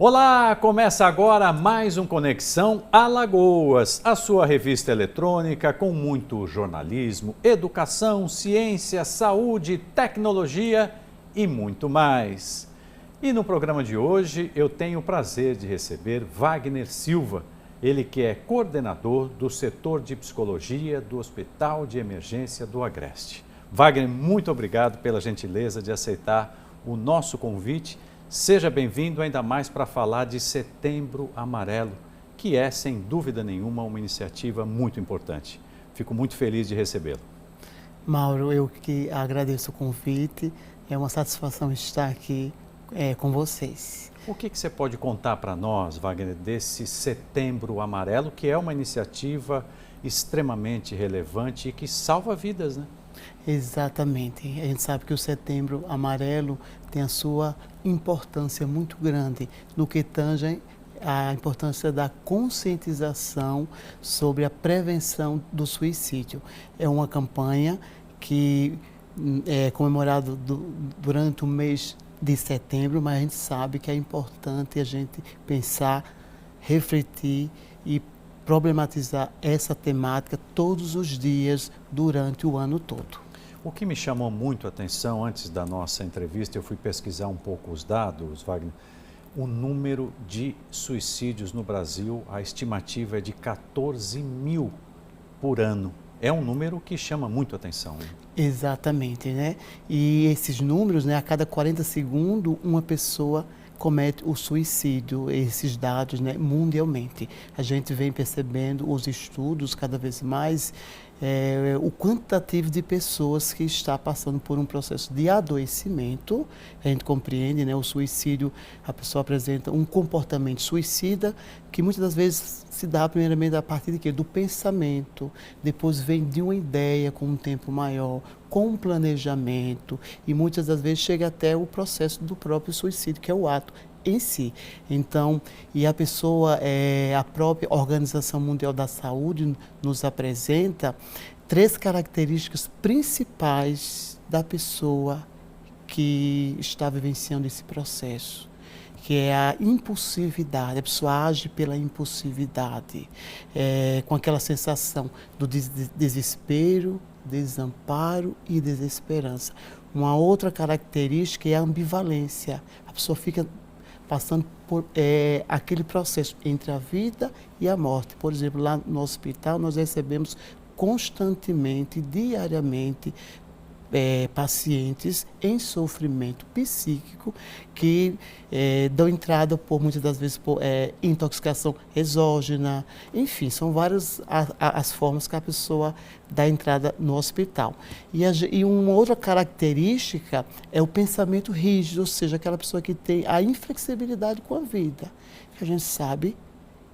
Olá, começa agora mais um Conexão Alagoas, a sua revista eletrônica com muito jornalismo, educação, ciência, saúde, tecnologia e muito mais. E no programa de hoje eu tenho o prazer de receber Wagner Silva, ele que é coordenador do setor de psicologia do Hospital de Emergência do Agreste. Wagner, muito obrigado pela gentileza de aceitar o nosso convite. Seja bem-vindo ainda mais para falar de Setembro Amarelo, que é, sem dúvida nenhuma, uma iniciativa muito importante. Fico muito feliz de recebê-lo. Mauro, eu que agradeço o convite, é uma satisfação estar aqui com vocês. O que você pode contar para nós, Wagner, desse Setembro Amarelo, que é uma iniciativa extremamente relevante e que salva vidas, né? Exatamente. A gente sabe que o Setembro Amarelo tem a sua importância muito grande no que tange a importância da conscientização sobre a prevenção do suicídio. É uma campanha que é comemorada durante o mês de setembro, mas a gente sabe que é importante a gente pensar, refletir e problematizar essa temática todos os dias durante o ano todo. O que me chamou muito a atenção antes da nossa entrevista, eu fui pesquisar um pouco os dados, Wagner, o número de suicídios no Brasil, a estimativa é de 14 mil por ano. É um número que chama muito a atenção. Né? Exatamente, né? E esses números, né, a cada 40 segundos, uma pessoa comete o suicídio, esses dados, né, mundialmente. A gente vem percebendo os estudos cada vez mais, o quantitativo de pessoas que está passando por um processo de adoecimento. A gente compreende, né, o suicídio, a pessoa apresenta um comportamento suicida, que muitas das vezes se dá primeiramente a partir de quê? Do pensamento, depois vem de uma ideia com um tempo maior, com um planejamento, e muitas das vezes chega até o processo do próprio suicídio, que é o ato em si. Então, e a pessoa, a própria Organização Mundial da Saúde nos apresenta 3 características principais da pessoa que está vivenciando esse processo, que é a impulsividade. A pessoa age pela impulsividade, com aquela sensação do desespero, desamparo e desesperança. Uma outra característica é a ambivalência. A pessoa fica passando por aquele processo entre a vida e a morte. Por exemplo, lá no hospital nós recebemos constantemente, diariamente, pacientes em sofrimento psíquico que dão entrada por muitas das vezes por intoxicação exógena, enfim, são várias as formas que a pessoa dá entrada no hospital. E uma outra característica é o pensamento rígido, ou seja, aquela pessoa que tem a inflexibilidade com a vida. A gente sabe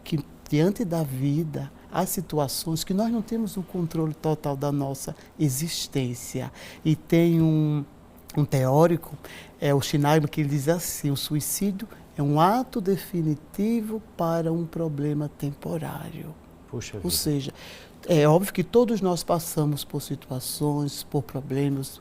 que diante da vida há situações que nós não temos o controle total da nossa existência. E tem um teórico, o Schneider, que ele diz assim: o suicídio é um ato definitivo para um problema temporário. Puxa vida. Ou seja, é óbvio que todos nós passamos por situações, por problemas,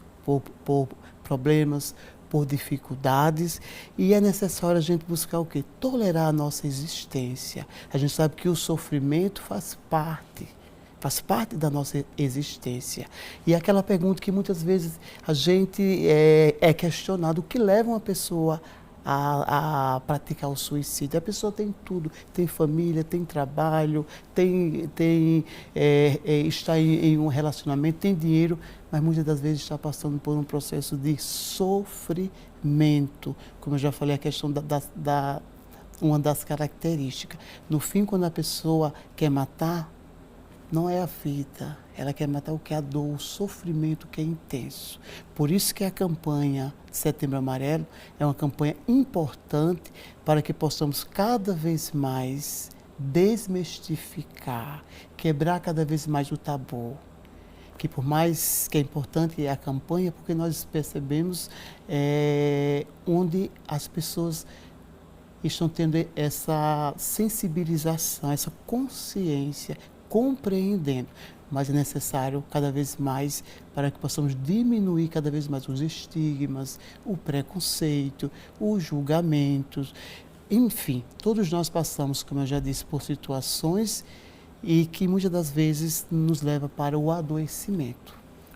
por dificuldades, e é necessário a gente buscar o quê? Tolerar a nossa existência. A gente sabe que o sofrimento faz parte da nossa existência. E é aquela pergunta que muitas vezes a gente é questionado: o que leva uma pessoa a praticar o suicídio? A pessoa tem tudo, tem família, tem trabalho, está em um relacionamento, tem dinheiro, mas muitas das vezes está passando por um processo de sofrimento. Como eu já falei, a questão uma das características. No fim, quando a pessoa quer matar, não é a vida, ela quer matar o que é a dor, o sofrimento que é intenso. Por isso que a campanha Setembro Amarelo é uma campanha importante para que possamos cada vez mais desmistificar, quebrar cada vez mais o tabu. Que por mais que é importante a campanha, porque nós percebemos onde as pessoas estão tendo essa sensibilização, essa consciência, compreendendo, mas é necessário cada vez mais para que possamos diminuir cada vez mais os estigmas, o preconceito, os julgamentos, Enfim, todos nós passamos, como eu já disse, por situações e que muitas das vezes nos leva para o adoecimento.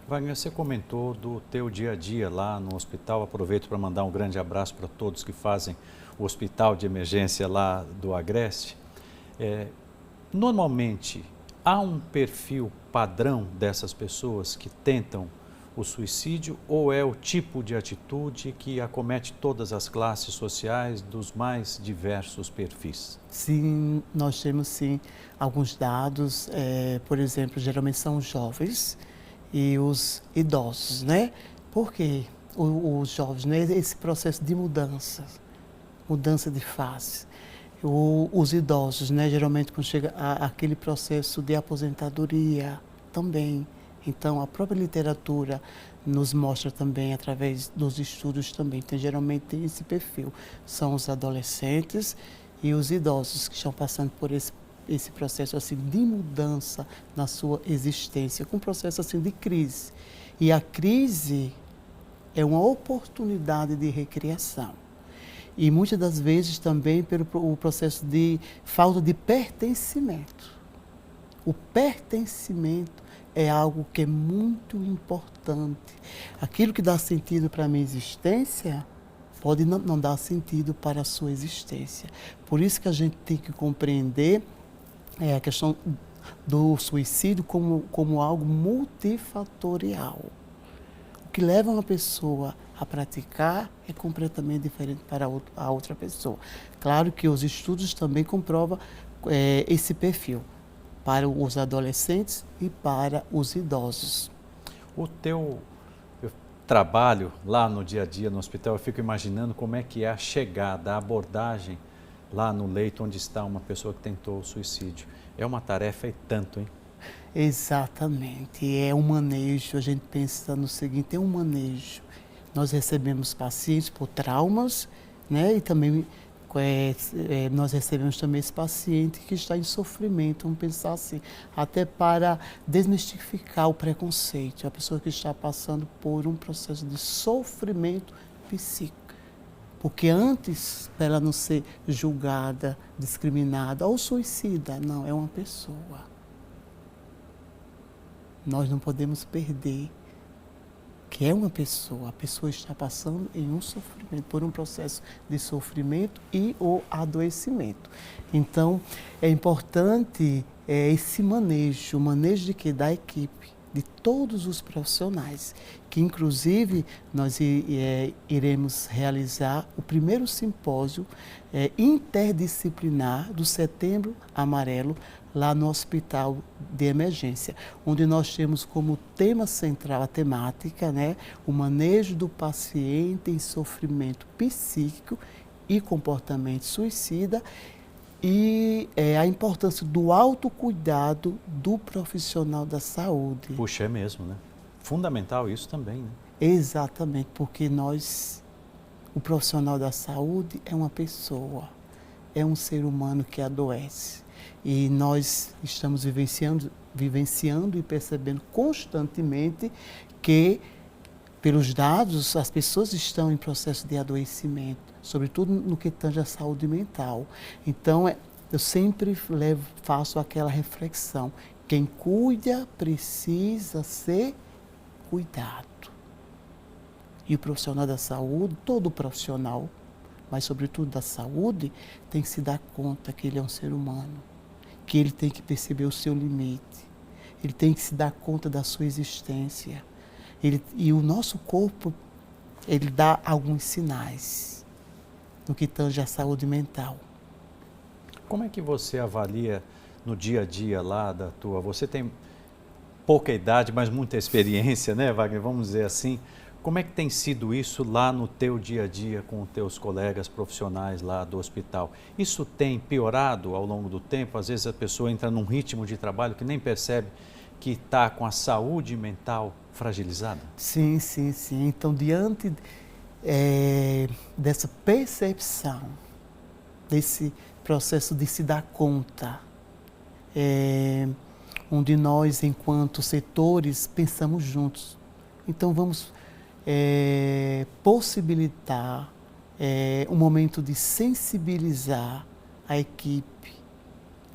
Wagner, você comentou do teu dia a dia lá no hospital. Aproveito para mandar um grande abraço para todos que fazem o hospital de emergência lá do Agreste. Normalmente, há um perfil padrão dessas pessoas que tentam o suicídio ou é o tipo de atitude que acomete todas as classes sociais dos mais diversos perfis? Sim, nós temos sim alguns dados, por exemplo, geralmente são os jovens e os idosos, né? Porque os jovens, né? Esse processo de mudança de fase. Os idosos, né? Geralmente quando chega aquele processo de aposentadoria também. Então, a própria literatura nos mostra também, através dos estudos também, então, geralmente tem esse perfil. São os adolescentes e os idosos que estão passando por esse processo assim, de mudança na sua existência, com um processo assim, de crise. E a crise é uma oportunidade de recriação. E muitas das vezes também pelo o processo de falta de pertencimento. O pertencimento é algo que é muito importante. Aquilo que dá sentido para a minha existência pode não dar sentido para a sua existência. Por isso que a gente tem que compreender a questão do suicídio como algo multifatorial. O que leva uma pessoa a praticar é completamente diferente para a outra pessoa. Claro que os estudos também comprovam esse perfil para os adolescentes e para os idosos. O teu trabalho lá no dia a dia no hospital, eu fico imaginando como é que é a chegada, a abordagem lá no leito onde está uma pessoa que tentou o suicídio. É uma tarefa e tanto, hein? Exatamente, é um manejo, a gente pensa no seguinte, é um manejo. Nós recebemos pacientes por traumas, né, e também nós recebemos também esse paciente que está em sofrimento, vamos pensar assim, até para desmistificar o preconceito, a pessoa que está passando por um processo de sofrimento psíquico. Porque antes, para ela não ser julgada, discriminada ou suicida, não, é uma pessoa. Nós não podemos perder que é uma pessoa, a pessoa está passando em um sofrimento, por um processo de sofrimento e o adoecimento. Então, é importante esse manejo, o manejo de que? Da equipe, de todos os profissionais, que inclusive nós iremos realizar o primeiro simpósio interdisciplinar do Setembro Amarelo, lá no Hospital de Emergência, onde nós temos como tema central a temática, né, o manejo do paciente em sofrimento psíquico e comportamento suicida e a importância do autocuidado do profissional da saúde. Puxa, é mesmo, né? Fundamental isso também, né? Exatamente, porque o profissional da saúde é uma pessoa, é um ser humano que adoece. E nós estamos vivenciando e percebendo constantemente que, pelos dados, as pessoas estão em processo de adoecimento, sobretudo no que tange à saúde mental. Então, eu sempre faço aquela reflexão, quem cuida precisa ser cuidado. E o profissional da saúde, todo profissional, mas sobretudo da saúde, tem que se dar conta que ele é um ser humano, que ele tem que perceber o seu limite, ele tem que se dar conta da sua existência. E o nosso corpo, ele dá alguns sinais no que tange à saúde mental. Como é que você avalia no dia a dia lá da tua... Você tem pouca idade, mas muita experiência, né, Wagner? Vamos dizer assim. Como é que tem sido isso lá no teu dia a dia com os teus colegas profissionais lá do hospital? Isso tem piorado ao longo do tempo? Às vezes a pessoa entra num ritmo de trabalho que nem percebe que está com a saúde mental fragilizada? Sim, sim, sim. Então, diante dessa percepção, desse processo de se dar conta, onde nós, enquanto setores, pensamos juntos. Então, vamos possibilitar um momento de sensibilizar a equipe,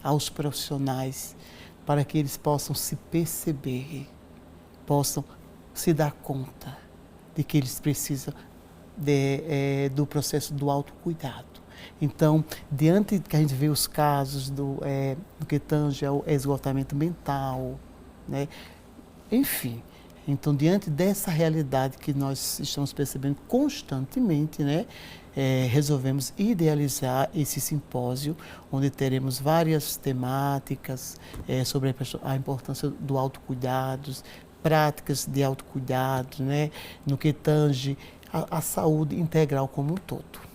aos profissionais, para que eles possam se perceber, possam se dar conta de que eles precisam do processo do autocuidado. Então, diante que a gente vê os casos do que tange ao esgotamento mental, né? Enfim, então diante dessa realidade que nós estamos percebendo constantemente, né? Resolvemos idealizar esse simpósio, onde teremos várias temáticas sobre a importância do autocuidado, práticas de autocuidado, né? No que tange a saúde integral como um todo.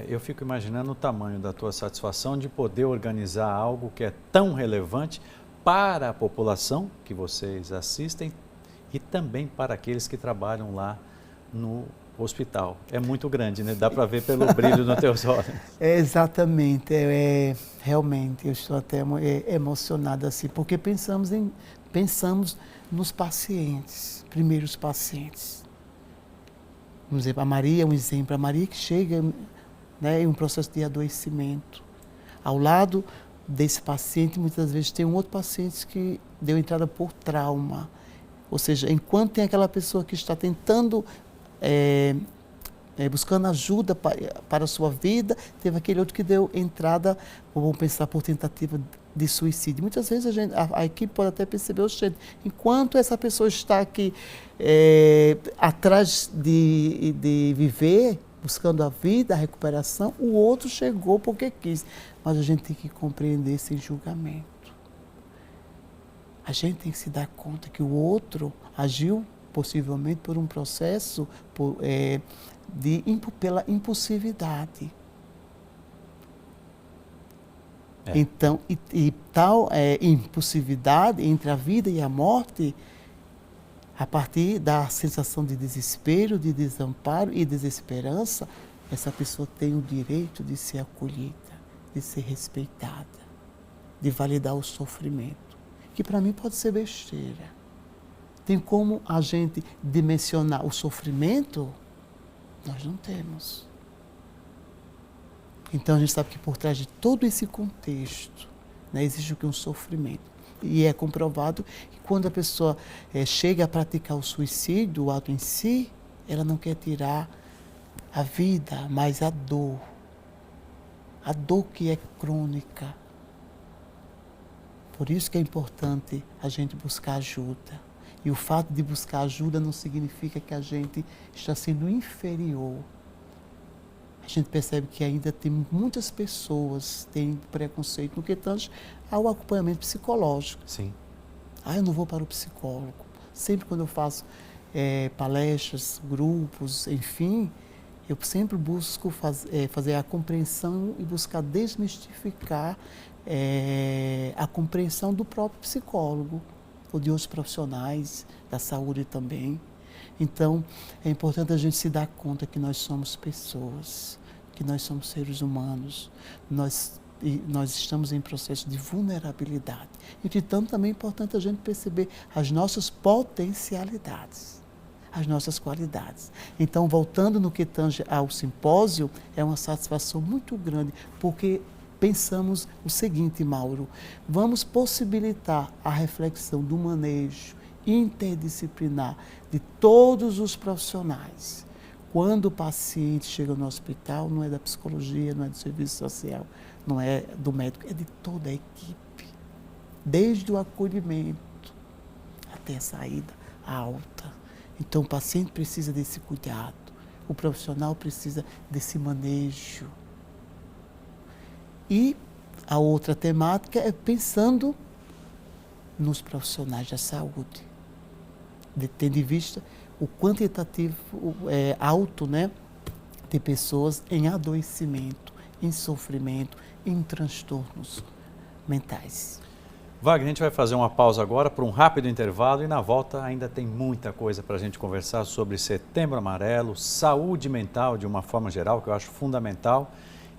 Eu fico imaginando o tamanho da tua satisfação de poder organizar algo que é tão relevante para a população que vocês assistem e também para aqueles que trabalham lá no hospital. É muito grande, né? Dá para ver pelo brilho nos teus olhos. Exatamente. Realmente, eu estou até emocionada assim, porque pensamos nos pacientes, primeiros pacientes. Por exemplo, a Maria é um exemplo. A Maria que chega, né, em um processo de adoecimento. Ao lado desse paciente, muitas vezes tem um outro paciente que deu entrada por trauma. Ou seja, enquanto tem aquela pessoa que está tentando, buscando ajuda para a sua vida, teve aquele outro que deu entrada, vamos pensar, por tentativa de suicídio. Muitas vezes a equipe pode até perceber, enquanto essa pessoa está aqui atrás de viver, buscando a vida, a recuperação, o outro chegou porque quis. Mas a gente tem que compreender sem julgamento. A gente tem que se dar conta que o outro agiu possivelmente por um processo pela impulsividade. Então, tal impulsividade entre a vida e a morte, a partir da sensação de desespero, de desamparo e desesperança, essa pessoa tem o direito de ser acolhida, de ser respeitada, de validar o sofrimento, que para mim pode ser besteira. Tem como a gente dimensionar o sofrimento? Nós não temos. Então a gente sabe que por trás de todo esse contexto, né, existe um sofrimento. E é comprovado que quando a pessoa chega a praticar o suicídio, o ato em si, ela não quer tirar a vida, mas a dor que é crônica. Por isso que é importante a gente buscar ajuda. E o fato de buscar ajuda não significa que a gente está sendo inferior. A gente percebe que ainda tem muitas pessoas que têm preconceito no que tange ao acompanhamento psicológico. Sim. Eu não vou para o psicólogo. Sempre quando eu faço palestras, grupos, enfim, eu sempre busco fazer a compreensão e buscar desmistificar a compreensão do próprio psicólogo ou de outros profissionais da saúde também. Então, é importante a gente se dar conta que nós somos pessoas, que nós somos seres humanos, nós estamos em processo de vulnerabilidade. Entretanto, também é importante a gente perceber as nossas potencialidades, as nossas qualidades. Então, voltando no que tange ao simpósio, é uma satisfação muito grande, porque pensamos o seguinte, Mauro, vamos possibilitar a reflexão do manejo interdisciplinar de todos os profissionais. Quando o paciente chega no hospital, não é da psicologia, não é do serviço social, não é do médico, é de toda a equipe. Desde o acolhimento até a saída alta. Então o paciente precisa desse cuidado, o profissional precisa desse manejo. E a outra temática é pensando nos profissionais da saúde, tendo em vista o quantitativo alto, né, de pessoas em adoecimento, em sofrimento, em transtornos mentais. Wagner, a gente vai fazer uma pausa agora para um rápido intervalo e na volta ainda tem muita coisa para a gente conversar sobre Setembro Amarelo, saúde mental de uma forma geral, que eu acho fundamental,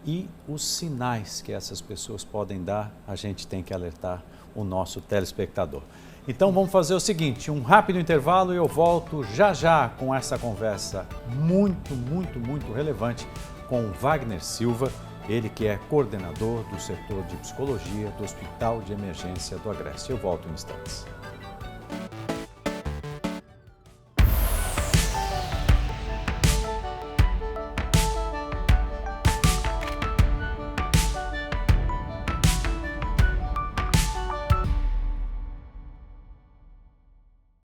e os sinais que essas pessoas podem dar, a gente tem que alertar o nosso telespectador. Então vamos fazer o seguinte, um rápido intervalo e eu volto já já com essa conversa muito relevante com Wagner Silva, ele que é coordenador do setor de psicologia do Hospital de Emergência do Agreste. Eu volto em instantes.